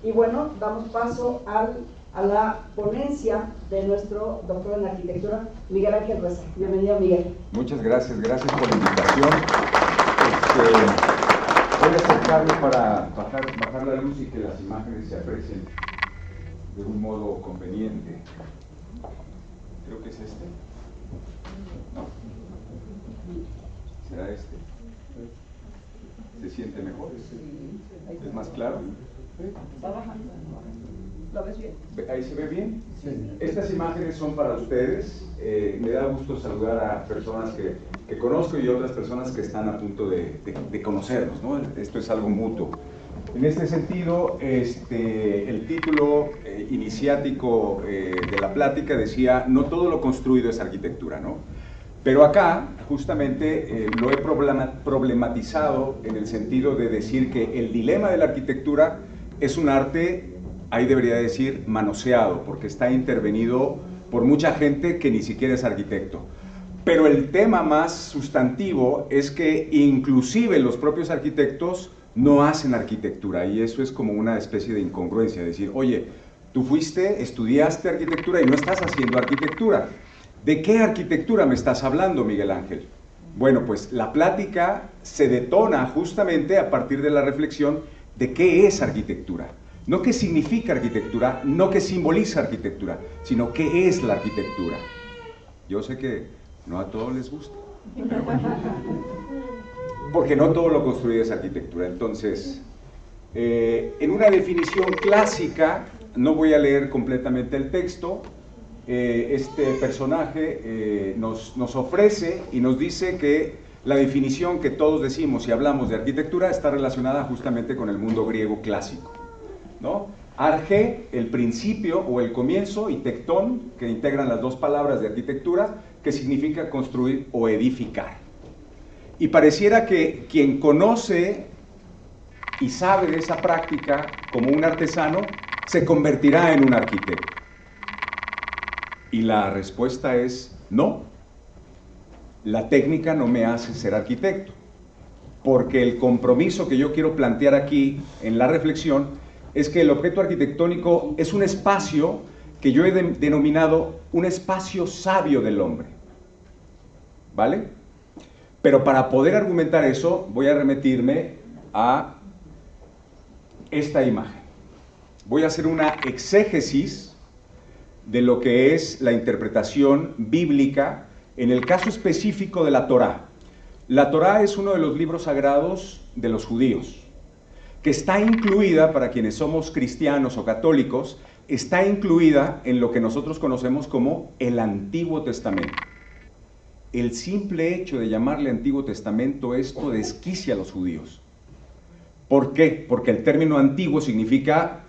Y bueno, damos paso a la ponencia de nuestro doctor en arquitectura, Miguel Ángel Reza. Bienvenido, Miguel. Muchas gracias, gracias por la invitación. Voy a acercarme para bajar la luz y que las imágenes se aprecien de un modo conveniente. Creo que es este. ¿No? ¿Será este? ¿Se siente mejor? ¿Es más claro? ¿Va bajando? ¿Lo ves bien? ¿Ahí se ve bien? Sí. Estas imágenes son para ustedes. Me da gusto saludar a personas que conozco y otras personas que están a punto de conocernos, ¿no? Esto es algo mutuo. En este sentido, el título iniciático de la plática decía: no todo lo construido es arquitectura, ¿no? Pero acá, justamente, lo he problematizado en el sentido de decir que el dilema de la arquitectura es un arte, ahí debería decir, manoseado, porque está intervenido por mucha gente que ni siquiera es arquitecto. Pero el tema más sustantivo es que inclusive los propios arquitectos no hacen arquitectura, y eso es como una especie de incongruencia, decir, oye, tú fuiste, estudiaste arquitectura y no estás haciendo arquitectura. ¿De qué arquitectura me estás hablando, Miguel Ángel? Bueno, pues la plática se detona justamente a partir de la reflexión de qué es arquitectura. No qué significa arquitectura, no qué simboliza arquitectura, sino qué es la arquitectura. Yo sé que no a todos les gusta, pero bueno, porque no todo lo construido es arquitectura. Entonces, en una definición clásica, no voy a leer completamente el texto, este personaje nos ofrece y nos dice que la definición que todos decimos si hablamos de arquitectura está relacionada justamente con el mundo griego clásico, ¿no? Arge, el principio o el comienzo, y tectón, que integran las dos palabras de arquitectura, que significa construir o edificar. Y pareciera que quien conoce y sabe de esa práctica como un artesano se convertirá en un arquitecto. Y la respuesta es no. La técnica no me hace ser arquitecto, porque el compromiso que yo quiero plantear aquí en la reflexión es que el objeto arquitectónico es un espacio que yo he denominado un espacio sabio del hombre, ¿vale? Pero para poder argumentar eso voy a remitirme a esta imagen. Voy a hacer una exégesis de lo que es la interpretación bíblica en el caso específico de la Torá. La Torá es uno de los libros sagrados de los judíos, que está incluida, para quienes somos cristianos o católicos, está incluida en lo que nosotros conocemos como el Antiguo Testamento. El simple hecho de llamarle Antiguo Testamento, esto desquicia a los judíos. ¿Por qué? Porque el término antiguo significa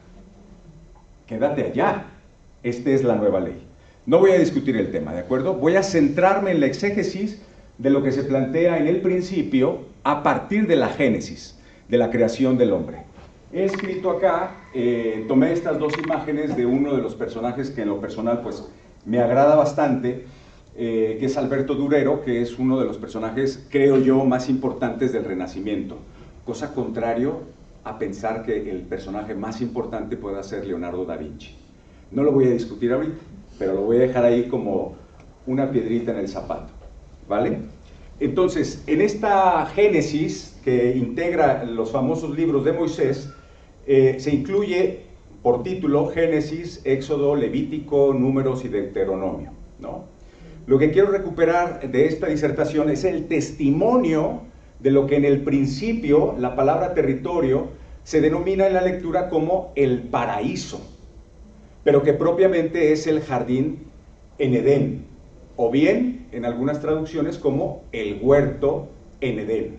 quédate allá. Esta es la nueva ley. No voy a discutir el tema, ¿de acuerdo? Voy a centrarme en la exégesis de lo que se plantea en el principio a partir de la Génesis, de la creación del hombre. He escrito acá, tomé estas dos imágenes de uno de los personajes que en lo personal pues me agrada bastante, que es Alberto Durero, que es uno de los personajes, creo yo, más importantes del Renacimiento. Cosa contrario a pensar que el personaje más importante pueda ser Leonardo da Vinci. No lo voy a discutir ahorita, pero lo voy a dejar ahí como una piedrita en el zapato, ¿vale? Entonces, en esta Génesis, que integra los famosos libros de Moisés, se incluye por título Génesis, Éxodo, Levítico, Números y Deuteronomio, ¿no? Lo que quiero recuperar de esta disertación es el testimonio de lo que en el principio la palabra territorio se denomina en la lectura como el paraíso, pero que propiamente es el jardín en Edén, o bien en algunas traducciones como el huerto en Edén.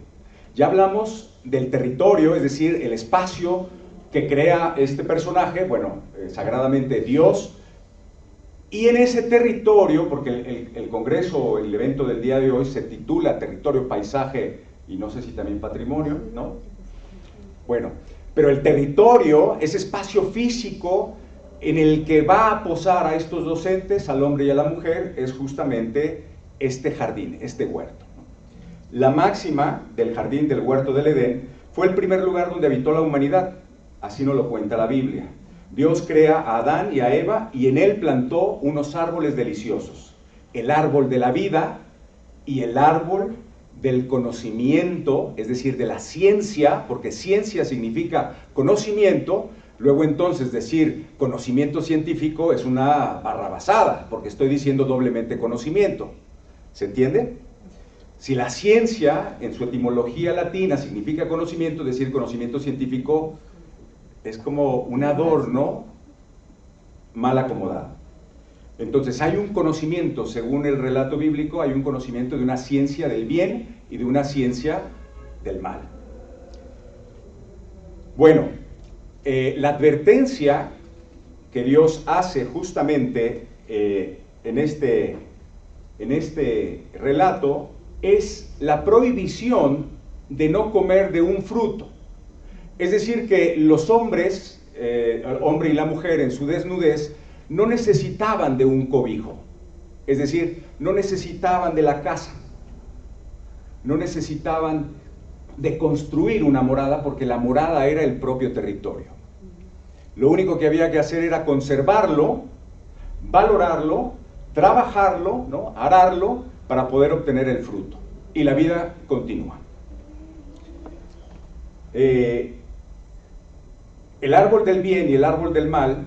Ya hablamos del territorio, es decir, el espacio que crea este personaje, bueno, sagradamente Dios, y en ese territorio, porque el congreso o el evento del día de hoy se titula Territorio, Paisaje y no sé si también Patrimonio, ¿no? Bueno, pero el territorio, ese espacio físico en el que va a posar a estos dos entes, al hombre y a la mujer, es justamente este jardín, este huerto. La máxima del jardín del huerto del Edén fue el primer lugar donde habitó la humanidad, Así nos lo cuenta la Biblia. Dios crea a Adán y a Eva y en él plantó unos árboles deliciosos. El árbol de la vida y el árbol del conocimiento, es decir, de la ciencia, porque ciencia significa conocimiento. Luego entonces decir conocimiento científico es una barrabasada, porque estoy diciendo doblemente conocimiento. ¿Se entiende? Si la ciencia, en su etimología latina, significa conocimiento, decir conocimiento científico es como un adorno mal acomodado. Entonces hay un conocimiento, según el relato bíblico, hay un conocimiento de una ciencia del bien y de una ciencia del mal. Bueno, la advertencia que Dios hace justamente en este relato es la prohibición de no comer de un fruto. Es decir, que los hombres, el hombre y la mujer en su desnudez, no necesitaban de un cobijo. Es decir, no necesitaban de la casa. No necesitaban de construir una morada, porque la morada era el propio territorio. Lo único que había que hacer era conservarlo, valorarlo, trabajarlo, ¿no? Ararlo, para poder obtener el fruto. Y la vida continúa. El árbol del bien y el árbol del mal,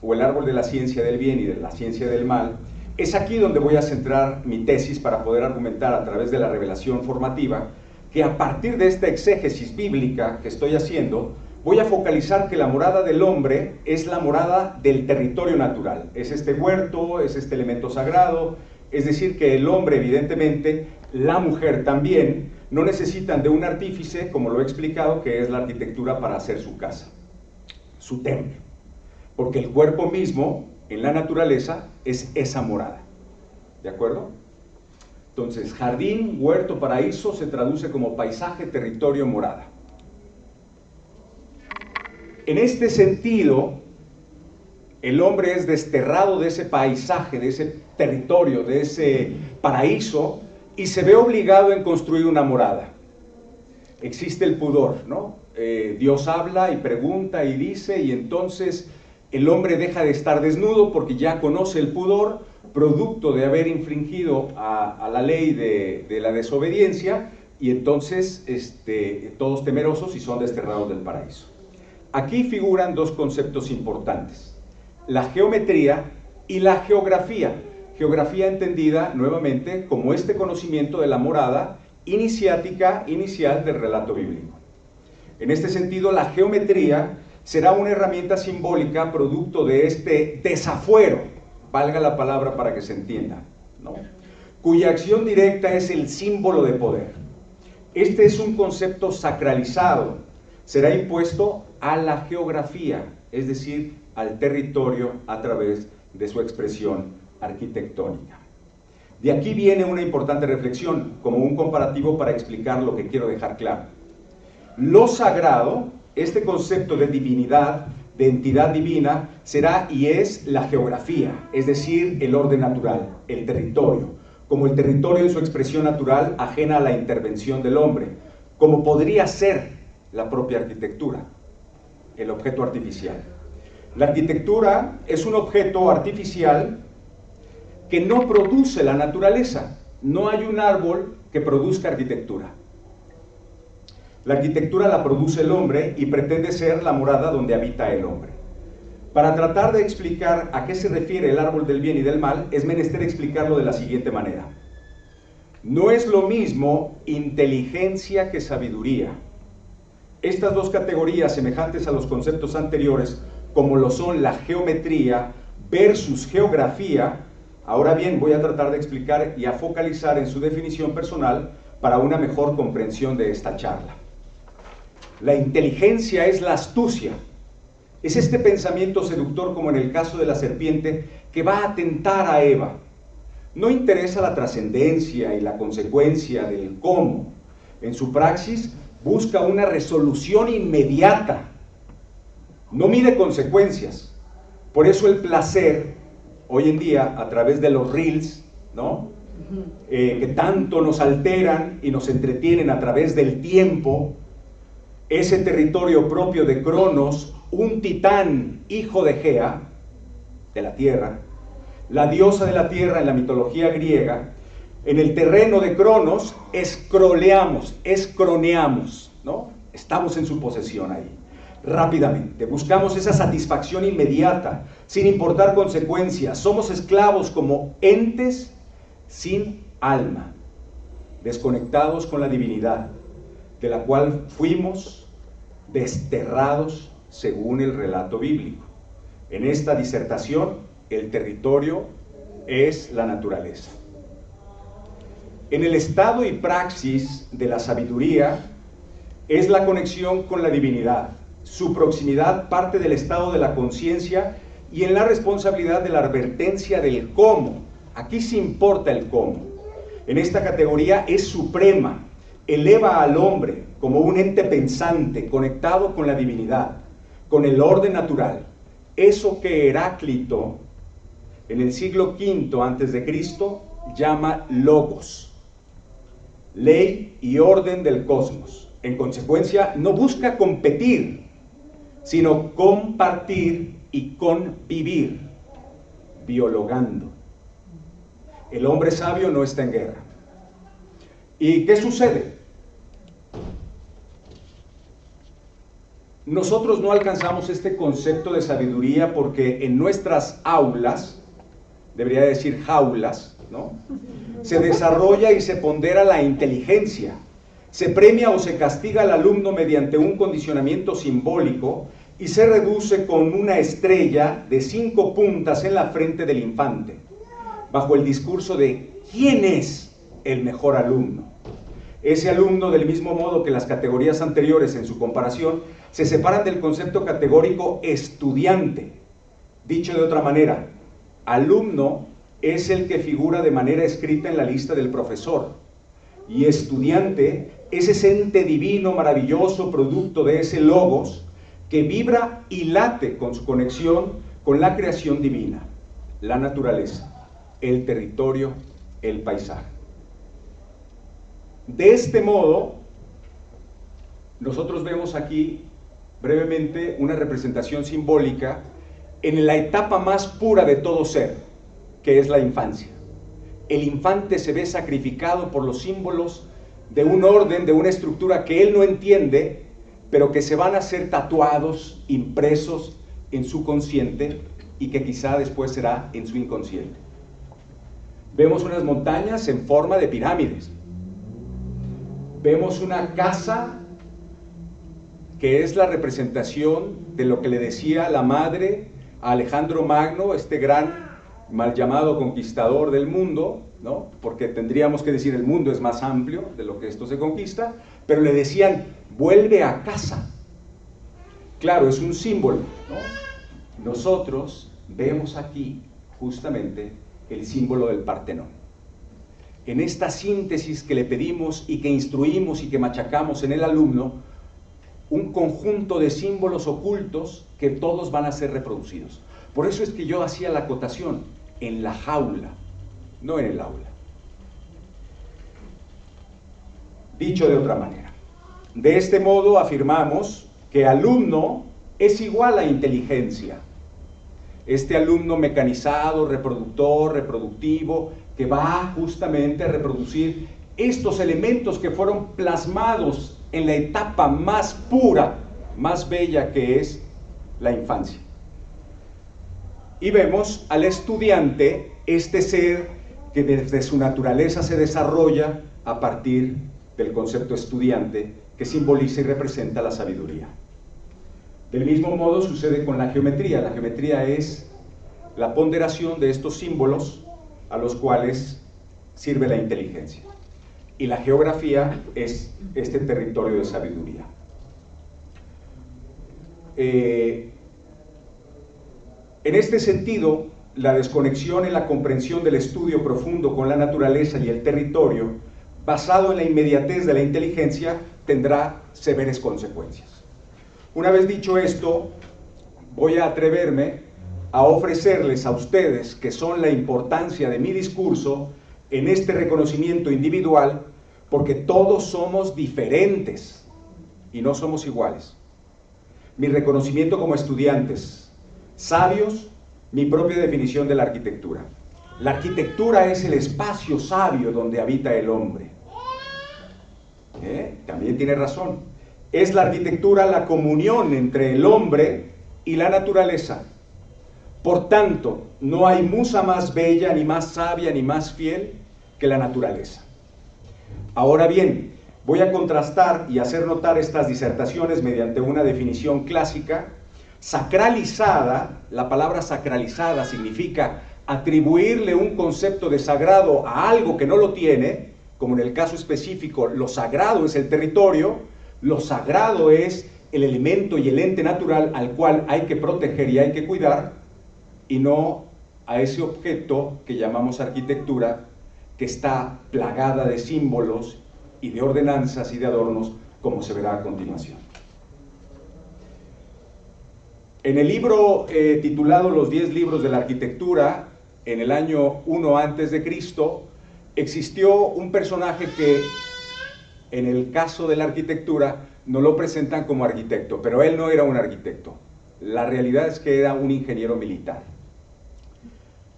o el árbol de la ciencia del bien y de la ciencia del mal, es aquí donde voy a centrar mi tesis para poder argumentar a través de la revelación formativa que a partir de esta exégesis bíblica que estoy haciendo, voy a focalizar que la morada del hombre es la morada del territorio natural. Es este huerto, es este elemento sagrado, es decir que el hombre evidentemente, la mujer también, no necesitan de un artífice, como lo he explicado, que es la arquitectura para hacer su casa, su templo. Porque el cuerpo mismo, en la naturaleza, es esa morada. ¿De acuerdo? Entonces, jardín, huerto, paraíso se traduce como paisaje, territorio, morada. En este sentido, el hombre es desterrado de ese paisaje, de ese territorio, de ese paraíso, y se ve obligado en construir una morada. Existe el pudor, ¿no? Dios habla y pregunta y dice, y entonces el hombre deja de estar desnudo porque ya conoce el pudor, producto de haber infringido a la ley de la desobediencia, y entonces todos temerosos y son desterrados del paraíso. Aquí figuran dos conceptos importantes: la geometría y la geografía. Geografía entendida nuevamente como este conocimiento de la morada iniciática, inicial del relato bíblico. En este sentido, la geometría será una herramienta simbólica producto de este desafuero, valga la palabra para que se entienda, ¿no? Cuya acción directa es el símbolo de poder. Este es un concepto sacralizado, será impuesto a la geografía, es decir, al territorio a través de su expresión arquitectónica. De aquí viene una importante reflexión, como un comparativo para explicar lo que quiero dejar claro. Lo sagrado, este concepto de divinidad, de entidad divina, será y es la geografía, es decir, el orden natural, el territorio, como el territorio en su expresión natural ajena a la intervención del hombre, como podría ser la propia arquitectura, el objeto artificial. La arquitectura es un objeto artificial que no produce la naturaleza. No hay un árbol que produzca arquitectura. La arquitectura la produce el hombre y pretende ser la morada donde habita el hombre. Para tratar de explicar a qué se refiere el árbol del bien y del mal, es menester explicarlo de la siguiente manera. No es lo mismo inteligencia que sabiduría. Estas dos categorías, semejantes a los conceptos anteriores, como lo son la geometría versus geografía, ahora bien voy a tratar de explicar y a focalizar en su definición personal para una mejor comprensión de esta charla. La inteligencia es la astucia, es este pensamiento seductor, como en el caso de la serpiente, que va a tentar a Eva. No interesa la trascendencia y la consecuencia del cómo. En su praxis busca una resolución inmediata, no mide consecuencias. Por eso el placer, hoy en día, a través de los reels, ¿no? Que tanto nos alteran y nos entretienen a través del tiempo, ese territorio propio de Cronos un titán, hijo de Gea, de la tierra, la diosa de la tierra en la mitología griega. En el terreno de Cronos escroneamos, ¿no? Estamos en su posesión ahí, rápidamente. Buscamos esa satisfacción inmediata, sin importar consecuencias. Somos esclavos como entes sin alma, desconectados con la divinidad, de la cual fuimos desterrados según el relato bíblico. En esta disertación, el territorio es la naturaleza. En el estado y praxis de la sabiduría es la conexión con la divinidad. Su proximidad parte del estado de la conciencia y en la responsabilidad de la advertencia del cómo. Aquí sí importa el cómo. En esta categoría es suprema, eleva al hombre como un ente pensante, conectado con la divinidad, con el orden natural. Eso que Heráclito, en el siglo V a.C., llama logos, ley y orden del cosmos. En consecuencia, no busca competir, sino compartir y convivir, biologando. El hombre sabio no está en guerra. ¿Y qué sucede? Nosotros no alcanzamos este concepto de sabiduría porque en nuestras aulas, debería decir jaulas, ¿no?, se desarrolla y se pondera la inteligencia. Se premia o se castiga al alumno mediante un condicionamiento simbólico y se reduce con una estrella de 5 puntas en la frente del infante, bajo el discurso de ¿quién es el mejor alumno? Ese alumno, del mismo modo que las categorías anteriores en su comparación, se separan del concepto categórico estudiante. Dicho de otra manera, alumno es el que figura de manera escrita en la lista del profesor, y estudiante es ese ente divino, maravilloso, producto de ese logos, que vibra y late con su conexión con la creación divina, la naturaleza, el territorio, el paisaje. De este modo, nosotros vemos aquí brevemente una representación simbólica en la etapa más pura de todo ser, que es la infancia. El infante se ve sacrificado por los símbolos de un orden, de una estructura que él no entiende, pero que se van a ser tatuados, impresos en su consciente y que quizá después será en su inconsciente. Vemos unas montañas en forma de pirámides. Vemos una casa que es la representación de lo que le decía la madre a Alejandro Magno, este gran mal llamado conquistador del mundo, ¿no?, porque tendríamos que decir el mundo es más amplio de lo que esto se conquista, pero le decían, vuelve a casa. Claro, es un símbolo, ¿no? Nosotros vemos aquí justamente el símbolo del Partenón. En esta síntesis que le pedimos y que instruimos y que machacamos en el alumno, un conjunto de símbolos ocultos que todos van a ser reproducidos. Por eso es que yo hacía la acotación, en la jaula, no en el aula. Dicho de otra manera, de este modo afirmamos que alumno es igual a inteligencia. Este alumno mecanizado, reproductor, reproductivo, que va justamente a reproducir estos elementos que fueron plasmados en la etapa más pura, más bella, que es la infancia. Y vemos al estudiante, este ser que desde su naturaleza se desarrolla a partir del concepto estudiante, que simboliza y representa la sabiduría. Del mismo modo sucede con la geometría. La geometría es la ponderación de estos símbolos a los cuales sirve la inteligencia. Y la geografía es este territorio de sabiduría. En este sentido, la desconexión en la comprensión del estudio profundo con la naturaleza y el territorio, basado en la inmediatez de la inteligencia, tendrá severas consecuencias. Una vez dicho esto, voy a atreverme a ofrecerles a ustedes, que son la importancia de mi discurso, en este reconocimiento individual, porque todos somos diferentes y no somos iguales. mi reconocimiento como estudiantes, sabios, mi propia definición de la arquitectura. La arquitectura es el espacio sabio donde habita el hombre. También tiene razón. Es la arquitectura la comunión entre el hombre y la naturaleza. Por tanto, no hay musa más bella, ni más sabia, ni más fiel que la naturaleza. Ahora bien, voy a contrastar y hacer notar estas disertaciones mediante una definición clásica sacralizada. La palabra sacralizada significa atribuirle un concepto de sagrado a algo que no lo tiene, como en el caso específico, lo sagrado es el territorio, lo sagrado es el elemento y el ente natural al cual hay que proteger y hay que cuidar, y no a ese objeto que llamamos arquitectura, que está plagada de símbolos y de ordenanzas y de adornos, como se verá a continuación. En el libro titulado Los 10 libros de la arquitectura, en el año 1 a.C., existió un personaje que, en el caso de la arquitectura, no lo presentan como arquitecto, pero él no era un arquitecto. La realidad es que era un ingeniero militar.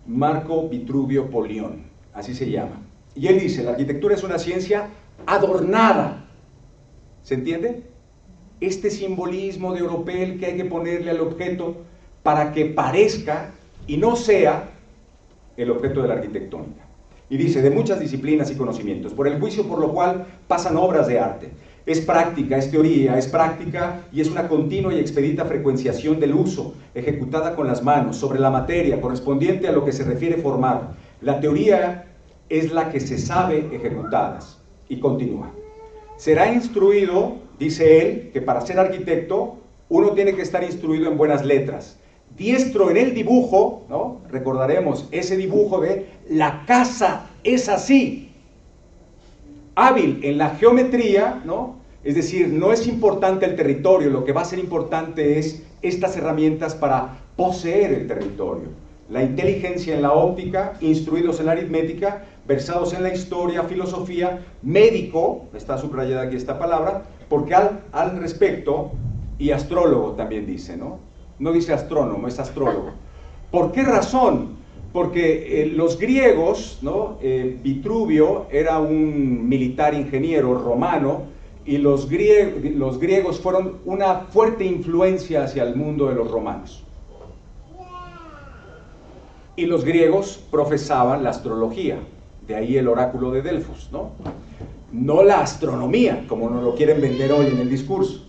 Marco Vitruvio Polión, así se llama. Y él dice, la arquitectura es una ciencia adornada. ¿Se entiende? Este simbolismo de oropel que hay que ponerle al objeto para que parezca y no sea el objeto de la arquitectónica. Y dice, de muchas disciplinas y conocimientos, por el juicio por lo cual pasan obras de arte. Es práctica, es teoría, es práctica y es una continua y expedita frecuenciación del uso, ejecutada con las manos, sobre la materia, correspondiente a lo que se refiere formar. La teoría es la que se sabe ejecutadas. Y continúa. Será instruido, dice él, que para ser arquitecto uno tiene que estar instruido en buenas letras. Diestro en el dibujo, ¿no? Recordaremos ese dibujo de la casa es así. Hábil en la geometría, ¿no? Es decir, no es importante el territorio, lo que va a ser importante es estas herramientas para poseer el territorio. La inteligencia en la óptica, instruidos en la aritmética, versados en la historia, filosofía, médico, está subrayada aquí esta palabra, porque al respecto, y astrólogo también dice, ¿no? No dice astrónomo, es astrólogo. ¿Por qué razón? Porque los griegos, ¿no? Vitruvio era un militar ingeniero romano, y los griegos fueron una fuerte influencia hacia el mundo de los romanos. Y los griegos profesaban la astrología, de ahí el oráculo de Delfos, ¿no? No la astronomía, como nos lo quieren vender hoy en el discurso.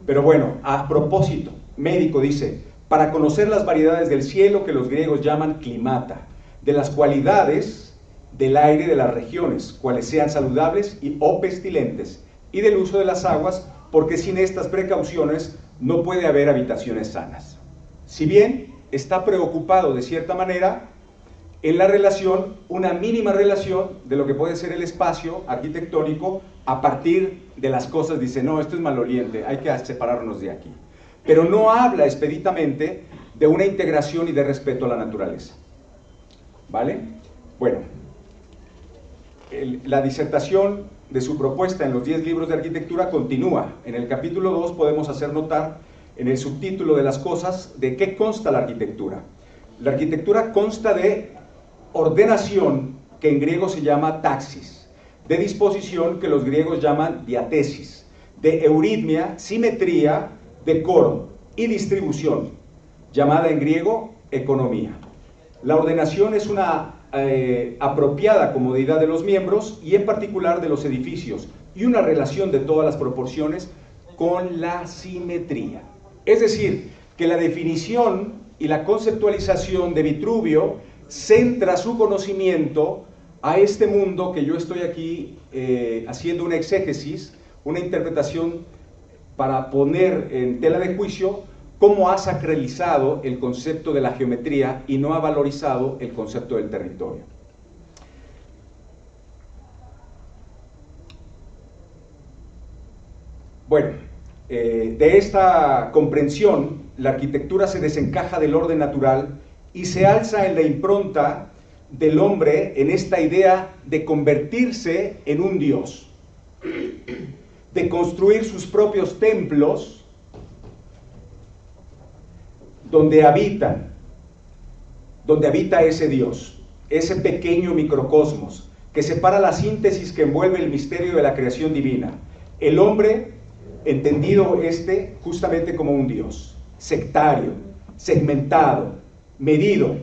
Pero bueno, a propósito, médico dice, para conocer las variedades del cielo que los griegos llaman climata, de las cualidades del aire de las regiones, cuales sean saludables o pestilentes, y del uso de las aguas, porque sin estas precauciones no puede haber habitaciones sanas. Si bien está preocupado de cierta manera en la relación, una mínima relación de lo que puede ser el espacio arquitectónico a partir de las cosas, dice, no, esto es maloliente, hay que separarnos de aquí. Pero no habla expeditamente de una integración y de respeto a la naturaleza. ¿Vale? Bueno, la disertación de su propuesta en los 10 libros de arquitectura continúa. En el capítulo 2 podemos hacer notar en el subtítulo de las cosas de qué consta la arquitectura. La arquitectura consta de ordenación, que en griego se llama taxis, de disposición, que los griegos llaman diatesis, de euritmia, simetría, decoro y distribución, llamada en griego economía. La ordenación es una apropiada comodidad de los miembros y en particular de los edificios, y una relación de todas las proporciones con la simetría. Es decir, que la definición y la conceptualización de Vitruvio centra su conocimiento a este mundo que yo estoy aquí haciendo una exégesis, una interpretación para poner en tela de juicio cómo ha sacralizado el concepto de la geometría y no ha valorizado el concepto del territorio. Bueno, de esta comprensión, la arquitectura se desencaja del orden natural y se alza en la impronta del hombre en esta idea de convertirse en un dios, de construir sus propios templos, donde habita ese Dios, ese pequeño microcosmos que separa la síntesis que envuelve el misterio de la creación divina. El hombre, entendido justamente como un Dios, sectario, segmentado, medido,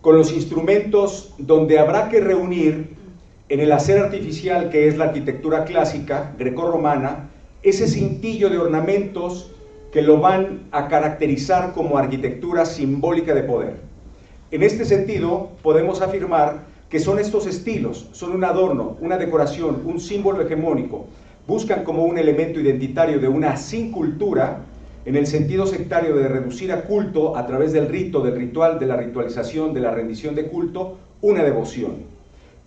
con los instrumentos donde habrá que reunir en el hacer artificial que es la arquitectura clásica grecorromana, ese cintillo de ornamentos que lo van a caracterizar como arquitectura simbólica de poder. En este sentido, podemos afirmar que son estos estilos, son un adorno, una decoración, un símbolo hegemónico, buscan como un elemento identitario de una sincultura, en el sentido sectario de reducir a culto a través del rito, del ritual, de la ritualización, de la rendición de culto, una devoción.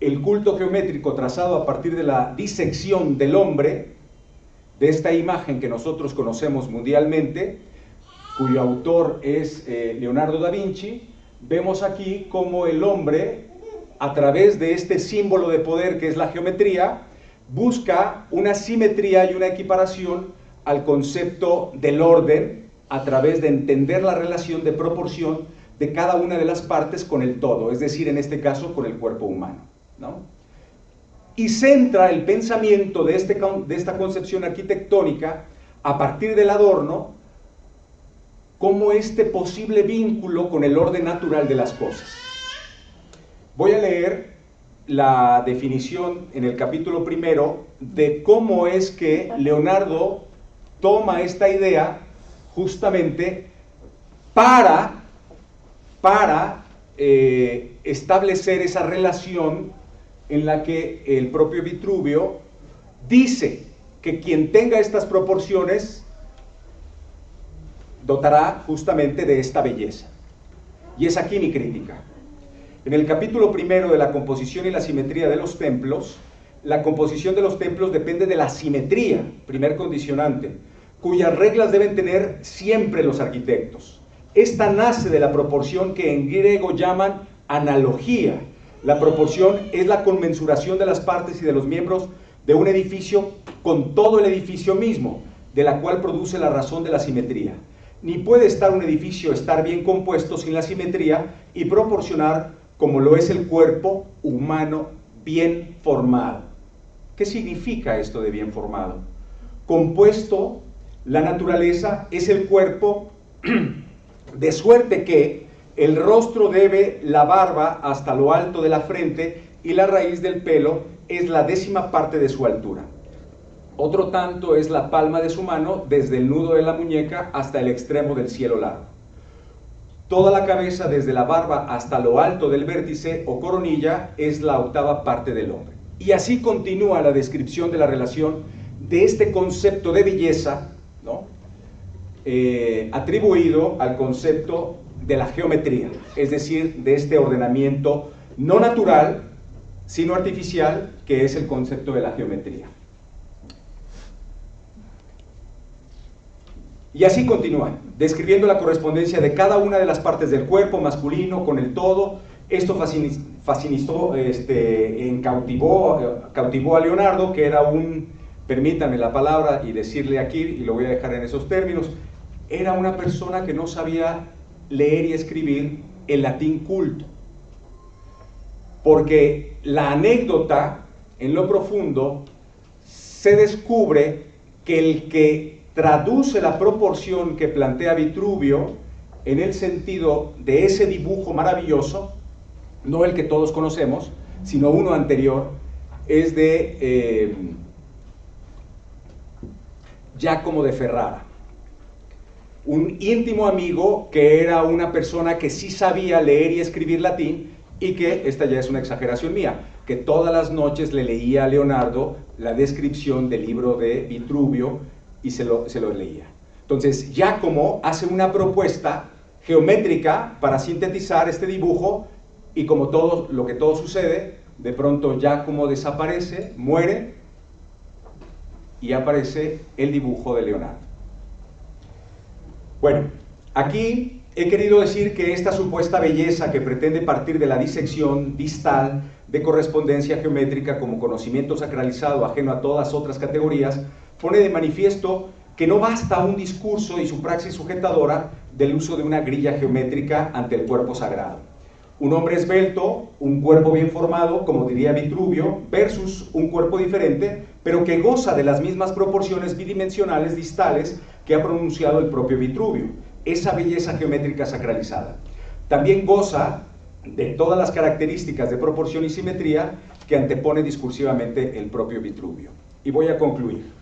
El culto geométrico trazado a partir de la disección del hombre, de esta imagen que nosotros conocemos mundialmente, cuyo autor es Leonardo da Vinci, vemos aquí cómo el hombre, a través de este símbolo de poder que es la geometría, busca una simetría y una equiparación al concepto del orden a través de entender la relación de proporción de cada una de las partes con el todo, es decir, en este caso con el cuerpo humano, ¿no? Y centra el pensamiento de esta concepción arquitectónica a partir del adorno como este posible vínculo con el orden natural de las cosas. Voy a leer la definición en el capítulo primero de cómo es que Leonardo toma esta idea justamente para establecer esa relación en la que el propio Vitruvio dice que quien tenga estas proporciones dotará justamente de esta belleza. Y es aquí mi crítica. En el capítulo primero de la composición y la simetría de los templos, la composición de los templos depende de la simetría, primer condicionante, cuyas reglas deben tener siempre los arquitectos. Esta nace de la proporción que en griego llaman analogía. La proporción es la conmensuración de las partes y de los miembros de un edificio con todo el edificio mismo, de la cual produce la razón de la simetría. Ni puede estar un edificio estar bien compuesto sin la simetría y proporcionar como lo es el cuerpo humano bien formado. ¿Qué significa esto de bien formado? Compuesto, la naturaleza es el cuerpo de suerte que el rostro debe la barba hasta lo alto de la frente y la raíz del pelo es la 10ª parte de su altura. Otro tanto es la palma de su mano desde el nudo de la muñeca hasta el extremo del cielo largo. Toda la cabeza desde la barba hasta lo alto del vértice o coronilla es la 8ª parte del hombre. Y así continúa la descripción de la relación de este concepto de belleza, ¿no? Atribuido al concepto de la geometría, es decir, de este ordenamiento no natural, sino artificial, que es el concepto de la geometría. Y así continúa, describiendo la correspondencia de cada una de las partes del cuerpo masculino con el todo. Esto cautivó a Leonardo, que era permítanme la palabra y decirle aquí, y lo voy a dejar en esos términos, era una persona que no sabía leer y escribir el latín culto, porque la anécdota en lo profundo se descubre que el que traduce la proporción que plantea Vitruvio en el sentido de ese dibujo maravilloso, no el que todos conocemos, sino uno anterior, es de Giacomo de Ferrara, un íntimo amigo que era una persona que sí sabía leer y escribir latín y que, esta ya es una exageración mía, que todas las noches le leía a Leonardo la descripción del libro de Vitruvio y se lo leía. Entonces Giacomo hace una propuesta geométrica para sintetizar este dibujo y como lo que todo sucede, de pronto Giacomo desaparece, muere y aparece el dibujo de Leonardo. Bueno, aquí he querido decir que esta supuesta belleza que pretende partir de la disección distal de correspondencia geométrica como conocimiento sacralizado ajeno a todas otras categorías, pone de manifiesto que no basta un discurso y su praxis sujetadora del uso de una grilla geométrica ante el cuerpo sagrado. Un hombre esbelto, un cuerpo bien formado, como diría Vitruvio, versus un cuerpo diferente, pero que goza de las mismas proporciones bidimensionales distales que ha pronunciado el propio Vitruvio, esa belleza geométrica sacralizada. También goza de todas las características de proporción y simetría que antepone discursivamente el propio Vitruvio. Y voy a concluir.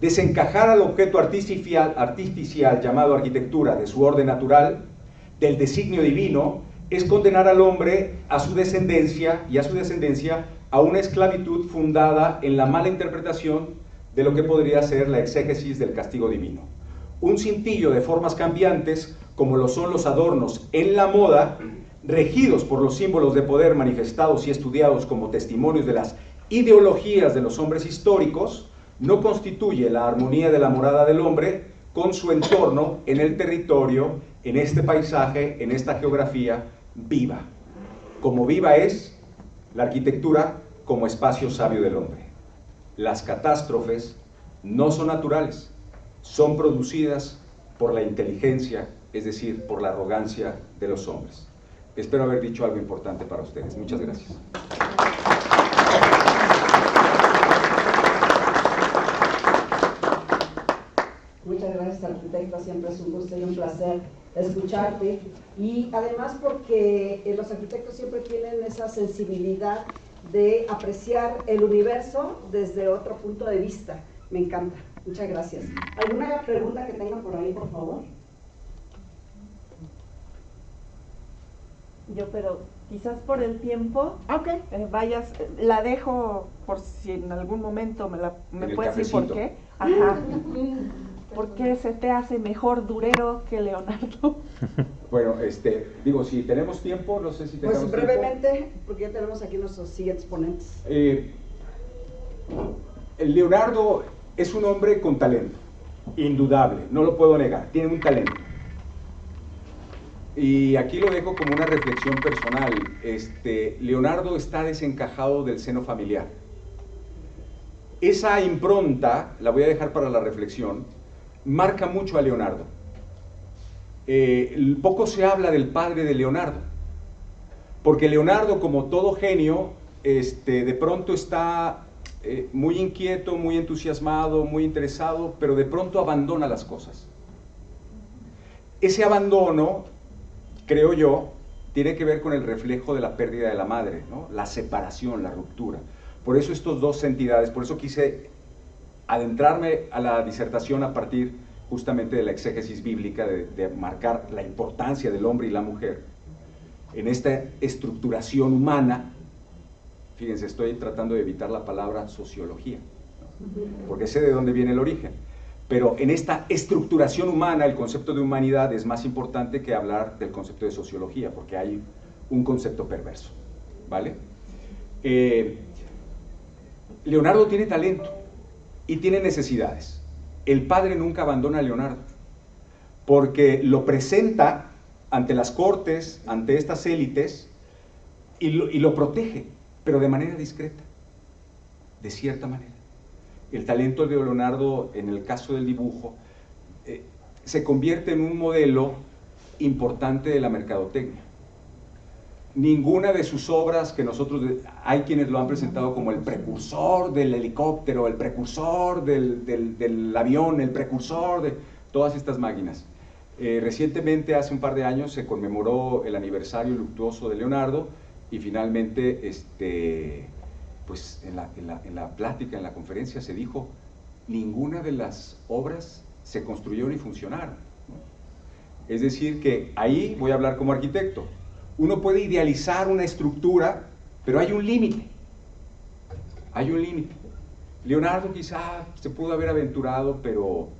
Desencajar al objeto artificial llamado arquitectura de su orden natural, del designio divino, es condenar al hombre a su descendencia a una esclavitud fundada en la mala interpretación de lo que podría ser la exégesis del castigo divino. Un cintillo de formas cambiantes, como lo son los adornos en la moda, regidos por los símbolos de poder manifestados y estudiados como testimonios de las ideologías de los hombres históricos, no constituye la armonía de la morada del hombre con su entorno en el territorio, en este paisaje, en esta geografía viva. Como viva es la arquitectura como espacio sabio del hombre. Las catástrofes no son naturales, son producidas por la inteligencia, es decir, por la arrogancia de los hombres. Espero haber dicho algo importante para ustedes. Muchas gracias. Muchas gracias, arquitecto, siempre es un gusto y un placer escucharte, y además porque los arquitectos siempre tienen esa sensibilidad de apreciar el universo desde otro punto de vista. Me encanta, muchas gracias. ¿Alguna pregunta que tengan por ahí, por favor? Yo, pero quizás por el tiempo, Okay. vayas, la dejo por si en algún momento me puedes decir por qué. Ajá. ¿Por qué se te hace mejor Durero que Leonardo? Bueno, digo, si tenemos tiempo, no sé si tenemos Pues brevemente, porque ya tenemos aquí nuestros siguientes ponentes. Leonardo es un hombre con talento, indudable, no lo puedo negar, tiene un talento. Y aquí lo dejo como una reflexión personal. Leonardo está desencajado del seno familiar. Esa impronta, la voy a dejar para la reflexión, marca mucho a Leonardo. Poco se habla del padre de Leonardo, porque Leonardo, como todo genio, de pronto está muy inquieto, muy entusiasmado, muy interesado, pero de pronto abandona las cosas. Ese abandono, creo yo, tiene que ver con el reflejo de la pérdida de la madre, ¿no? La separación, la ruptura. Por eso estas dos entidades, por eso quise adentrarme a la disertación a partir justamente de la exégesis bíblica, de marcar la importancia del hombre y la mujer en esta estructuración humana. Fíjense, estoy tratando de evitar la palabra sociología, ¿no? Porque sé de dónde viene el origen. Pero en esta estructuración humana, el concepto de humanidad es más importante que hablar del concepto de sociología, porque hay un concepto perverso, ¿vale? Leonardo tiene talento y tiene necesidades. El padre nunca abandona a Leonardo, porque lo presenta ante las cortes, ante estas élites, y lo protege, pero de manera discreta, de cierta manera. El talento de Leonardo, en el caso del dibujo, se convierte en un modelo importante de la mercadotecnia. Ninguna de sus obras que nosotros, hay quienes lo han presentado como el precursor del helicóptero, el precursor del avión, el precursor de todas estas máquinas. Recientemente, hace un par de años, se conmemoró el aniversario luctuoso de Leonardo, y finalmente, pues en la plática, en la conferencia, se dijo: ninguna de las obras se construyó ni funcionaron, ¿no? Es decir, que ahí voy a hablar como arquitecto. Uno puede idealizar una estructura, pero hay un límite. Hay un límite. Leonardo quizá se pudo haber aventurado, pero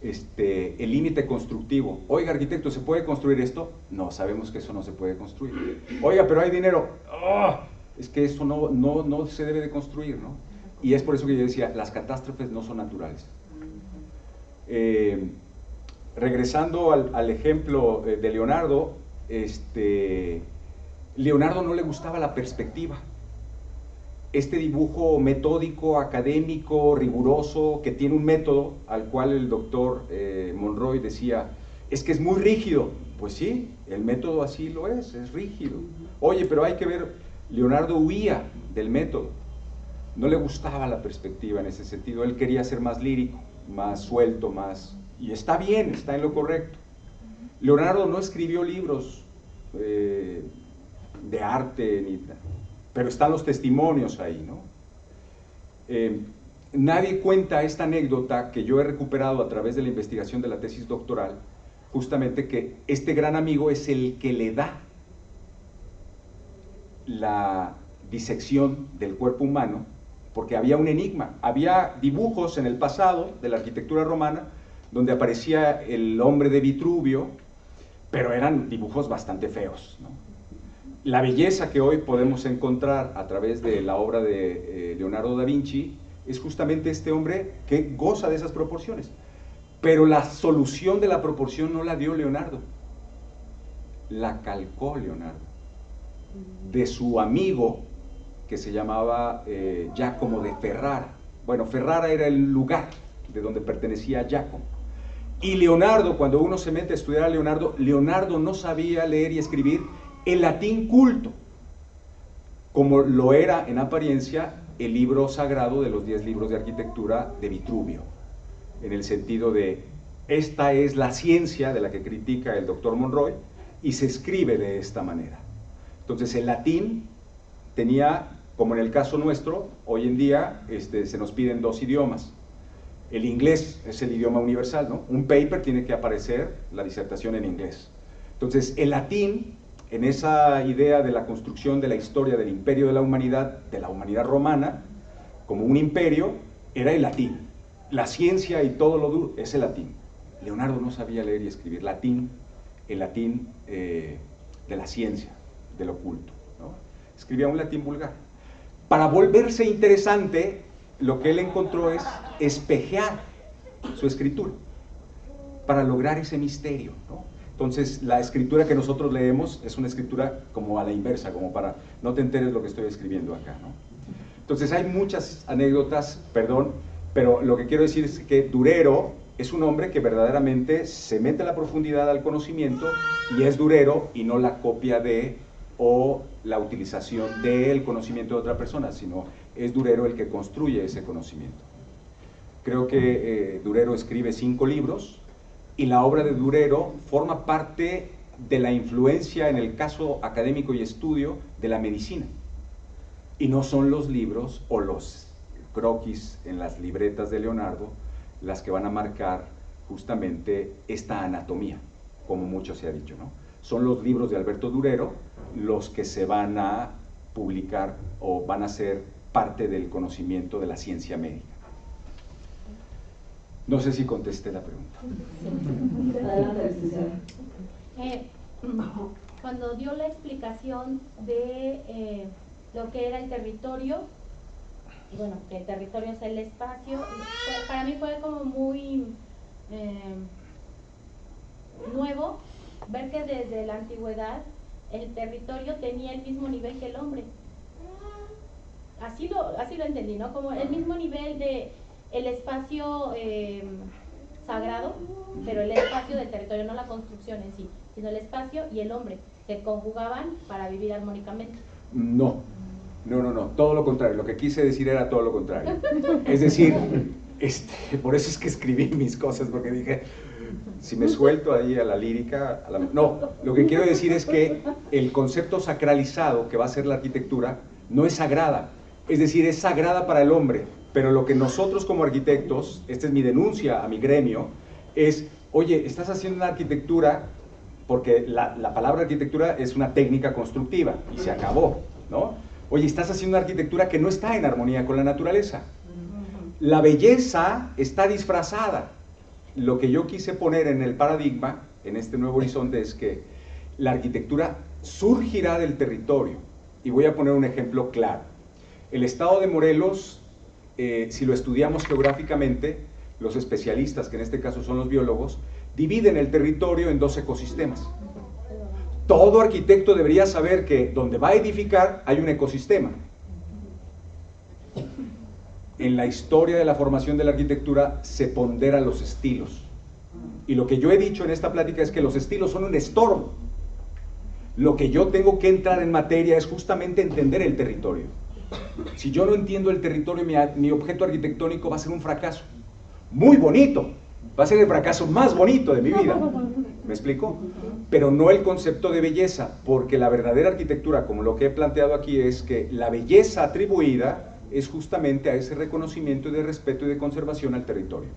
el límite constructivo. Oiga, arquitecto, ¿se puede construir esto? No, sabemos que eso no se puede construir. Oiga, pero hay dinero. ¡Oh! Es que eso no se debe de construir, ¿no? Y es por eso que yo decía, las catástrofes no son naturales. Regresando al ejemplo de este dibujo metódico, académico, riguroso, que tiene un método al cual el doctor Monroy decía, es que es muy rígido. Pues sí, el método así lo es rígido. Oye, pero hay que ver, Leonardo huía del método, no le gustaba la perspectiva en ese sentido, él quería ser más lírico, más suelto, más... Y está bien, está en lo correcto. Leonardo no escribió libros de arte, pero están los testimonios ahí, ¿no? Nadie cuenta esta anécdota que yo he recuperado a través de la investigación de la tesis doctoral, justamente que este gran amigo es el que le da la disección del cuerpo humano, porque había un enigma, había dibujos en el pasado de la arquitectura romana donde aparecía el hombre de Vitruvio, pero eran dibujos bastante feos, ¿no? La belleza que hoy podemos encontrar a través de la obra de Leonardo da Vinci es justamente este hombre que goza de esas proporciones, pero la solución de la proporción no la dio Leonardo, la calcó Leonardo de su amigo que se llamaba Giacomo de Ferrara. Bueno, Ferrara era el lugar de donde pertenecía Giacomo. Y Leonardo, cuando uno se mete a estudiar a Leonardo, Leonardo no sabía leer y escribir el latín culto, como lo era en apariencia el libro sagrado de los 10 libros de arquitectura de Vitruvio, en el sentido de, esta es la ciencia de la que critica el doctor Monroy, y se escribe de esta manera. Entonces el latín tenía, como en el caso nuestro, hoy en día se nos piden 2 idiomas. El inglés es el idioma universal, ¿no? Un paper tiene que aparecer la disertación en inglés. Entonces el latín, en esa idea de la construcción de la historia del imperio de la humanidad romana, como un imperio, era el latín. La ciencia y todo lo duro es el latín. Leonardo no sabía leer y escribir latín, el latín de la ciencia, del oculto, ¿no? Escribía un latín vulgar. Para volverse interesante, lo que él encontró es espejear su escritura, para lograr ese misterio, ¿no? Entonces, la escritura que nosotros leemos es una escritura como a la inversa, como para no te enteres lo que estoy escribiendo acá, ¿no? Entonces, hay muchas anécdotas, perdón, pero lo que quiero decir es que Durero es un hombre que verdaderamente se mete a la profundidad al conocimiento y es Durero y no la copia de o la utilización del conocimiento de otra persona, sino es Durero el que construye ese conocimiento. Creo que Durero escribe 5 libros, y la obra de Durero forma parte de la influencia, en el caso académico y estudio, de la medicina. Y no son los libros o los croquis en las libretas de Leonardo las que van a marcar justamente esta anatomía, como mucho se ha dicho, ¿no? Son los libros de Alberto Durero los que se van a publicar o van a ser parte del conocimiento de la ciencia médica. No sé si contesté la pregunta. Adelante, licenciada. Cuando dio la explicación de lo que era el territorio, y bueno, que el territorio es el espacio, para mí fue como muy nuevo ver que desde la antigüedad el territorio tenía el mismo nivel que el hombre. Así lo entendí, ¿no? Como el mismo nivel de el espacio sagrado, pero el espacio del territorio, no la construcción en sí, sino el espacio y el hombre, se conjugaban para vivir armónicamente. No, todo lo contrario, lo que quise decir era todo lo contrario. Es decir, por eso es que escribí mis cosas, porque dije, si me suelto ahí a la lírica, no, lo que quiero decir es que el concepto sacralizado que va a ser la arquitectura no es sagrada, es decir, es sagrada para el hombre, pero lo que nosotros como arquitectos, esta es mi denuncia a mi gremio, es, oye, estás haciendo una arquitectura, porque la palabra arquitectura es una técnica constructiva, y se acabó, ¿no? Oye, estás haciendo una arquitectura que no está en armonía con la naturaleza. La belleza está disfrazada. Lo que yo quise poner en el paradigma, en este nuevo horizonte, es que la arquitectura surgirá del territorio. Y voy a poner un ejemplo claro. El estado de Morelos, si lo estudiamos geográficamente, los especialistas, que en este caso son los biólogos, dividen el territorio en 2 ecosistemas. Todo arquitecto debería saber que donde va a edificar hay un ecosistema. en la historia de la formación de la arquitectura se ponderan los estilos. Y lo que yo he dicho en esta plática es que los estilos son un estorbo. Lo que yo tengo que entrar en materia es justamente entender el territorio. Si yo no entiendo el territorio, mi objeto arquitectónico va a ser un fracaso. Muy bonito, va a ser el fracaso más bonito de mi vida. ¿Me explico? Pero no el concepto de belleza, porque la verdadera arquitectura, como lo que he planteado aquí, es que la belleza atribuida es justamente a ese reconocimiento y de respeto y de conservación al territorio.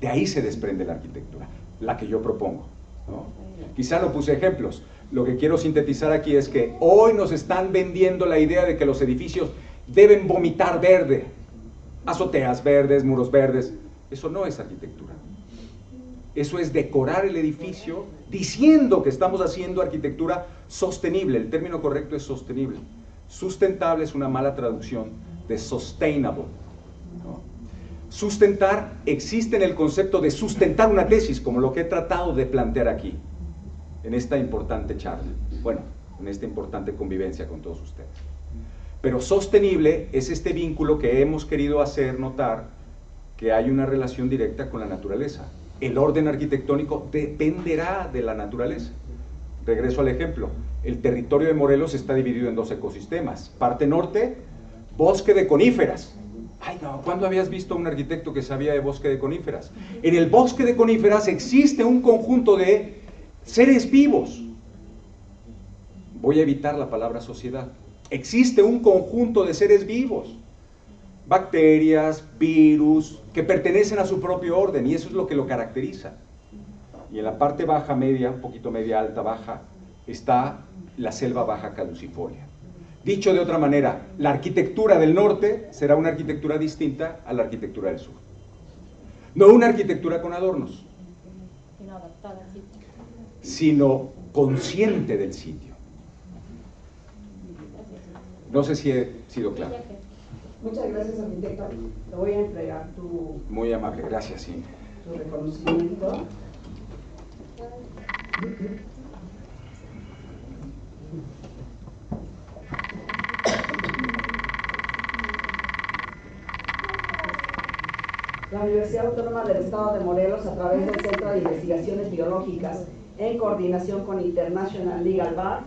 De ahí se desprende la arquitectura, la que yo propongo, ¿no? Quizá no puse ejemplos. Lo que quiero sintetizar aquí es que hoy nos están vendiendo la idea de que los edificios deben vomitar verde, azoteas verdes, muros verdes. Eso no es arquitectura. Eso es decorar el edificio diciendo que estamos haciendo arquitectura sostenible. El término correcto es sostenible. Sustentable es una mala traducción de sustainable, ¿no? Sustentar existe en el concepto de sustentar una tesis, como lo que he tratado de plantear aquí, en esta importante charla, bueno, en esta importante convivencia con todos ustedes. Pero sostenible es este vínculo que hemos querido hacer notar que hay una relación directa con la naturaleza. El orden arquitectónico dependerá de la naturaleza. Regreso al ejemplo. El territorio de Morelos está dividido en dos ecosistemas. Parte norte, bosque de coníferas. Ay, no, ¿cuándo habías visto a un arquitecto que sabía de bosque de coníferas? En el bosque de coníferas existe un conjunto de seres vivos. Voy a evitar la palabra sociedad. Existe un conjunto de seres vivos. Bacterias, virus, que pertenecen a su propio orden, y eso es lo que lo caracteriza. Y en la parte baja, media, un poquito media, alta, baja, está la selva baja caducifolia. Dicho de otra manera, la arquitectura del norte será una arquitectura distinta a la arquitectura del sur. No una arquitectura con adornos, sino consciente del sitio. No sé si he sido claro. Muchas gracias, arquitecto. Te voy a entregar tu... Muy amable, gracias, sí. Tu reconocimiento. La Universidad Autónoma del Estado de Morelos, a través del Centro de Investigaciones Biológicas, en coordinación con International Legal Bar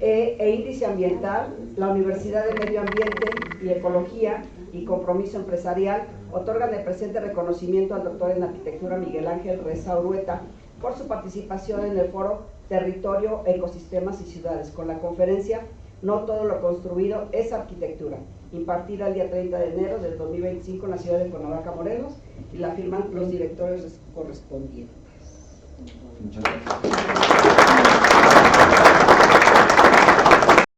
e Índice Ambiental, la Universidad de Medio Ambiente y Ecología y Compromiso Empresarial, otorgan el presente reconocimiento al doctor en Arquitectura Miguel Ángel Reza Urueta por su participación en el foro Territorio, Ecosistemas y Ciudades, con la conferencia No todo lo construido es arquitectura, impartida el día 30 de enero del 2025 en la ciudad de Cuernavaca, Morelos, y la firman los directores correspondientes. Muchas gracias.